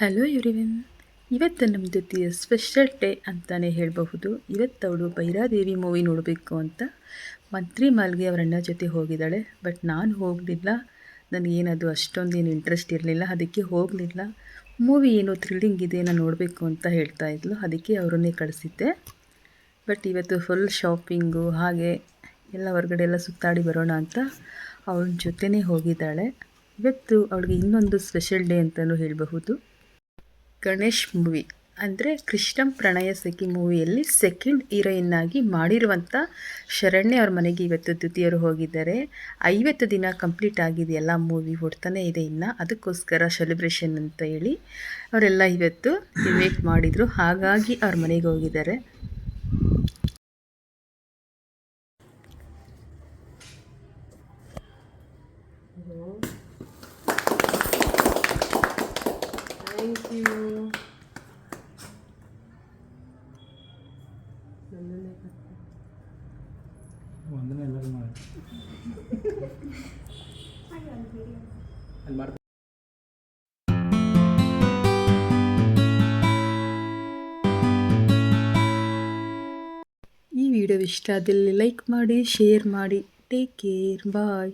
Hello everyone. ಇವತ್ತು ನಮ್ಮದು special day ಅಂತಲೇ ಹೇಳಬಹುದು. ಇವತ್ತು ಅವಳು ಭೈರಾದೇವಿ ಮೂವಿ ನೋಡಬೇಕು ಅಂತ ಮಂತ್ರಿ ಮಾಲ್ಗೆ ಅವರ ಅಣ್ಣ ಜೊತೆ ಹೋಗಿದ್ದಾಳೆ. ಬಟ್ ನಾನು ಹೋಗಲಿಲ್ಲ, ನನಗೇನದು ಅಷ್ಟೊಂದೇನು ಇಂಟ್ರೆಸ್ಟ್ ಇರಲಿಲ್ಲ, ಅದಕ್ಕೆ ಹೋಗಲಿಲ್ಲ. ಮೂವಿ ಏನು ಥ್ರಿಲ್ಲಿಂಗ್ ಇದೆ, ನಾನು ನೋಡಬೇಕು ಅಂತ ಹೇಳ್ತಾ ಇದ್ಲು, ಅದಕ್ಕೆ ಅವರನ್ನೇ ಕಳಿಸಿದ್ದೆ. ಬಟ್ ಇವತ್ತು ಫುಲ್ ಶಾಪಿಂಗು ಹಾಗೆ ಎಲ್ಲ ಹೊರಗಡೆ ಎಲ್ಲ ಸುತ್ತಾಡಿ ಬರೋಣ ಅಂತ ಅವಳ ಜೊತೆನೇ ಹೋಗಿದ್ದಾಳೆ. ಇವತ್ತು ಅವಳಿಗೆ ಇನ್ನೊಂದು ಸ್ಪೆಷಲ್ ಡೇ ಅಂತಲೂ ಹೇಳಬಹುದು. ಗಣೇಶ್ ಮೂವಿ ಅಂದರೆ ಕೃಷ್ಣಂ ಪ್ರಣಯ ಸಖಿ ಮೂವಿಯಲ್ಲಿ ಸೆಕೆಂಡ್ ಹೀರೋಯಿನ್ ಆಗಿ ಮಾಡಿರುವಂಥ ಶರಣ್ಯ ಅವ್ರ ಮನೆಗೆ ಇವತ್ತು ದ್ವಿತೀಯರು ಹೋಗಿದ್ದಾರೆ. 50 ದಿನ ಕಂಪ್ಲೀಟ್ ಆಗಿದೆಯಲ್ಲ, ಮೂವಿ ಓಡ್ತಾನೆ ಇದೆ ಇನ್ನು, ಅದಕ್ಕೋಸ್ಕರ ಸೆಲೆಬ್ರೇಷನ್ ಅಂತ ಹೇಳಿ ಅವರೆಲ್ಲ ಇವತ್ತು ಇನ್ವೈಟ್ ಮಾಡಿದರು. ಹಾಗಾಗಿ ಅವ್ರ ಮನೆಗೆ ಹೋಗಿದ್ದಾರೆ. Thank you. ಒಂದನೇ ಎಲ್ಲರೂ ಮಾಡಿ ಈ ವಿಡಿಯೋ ಇಷ್ಟ ಆದಲ್ಲಿ ಲೈಕ್ ಮಾಡಿ, ಶೇರ್ ಮಾಡಿ. ಟೇಕ್ ಕೇರ್, ಬಾಯ್.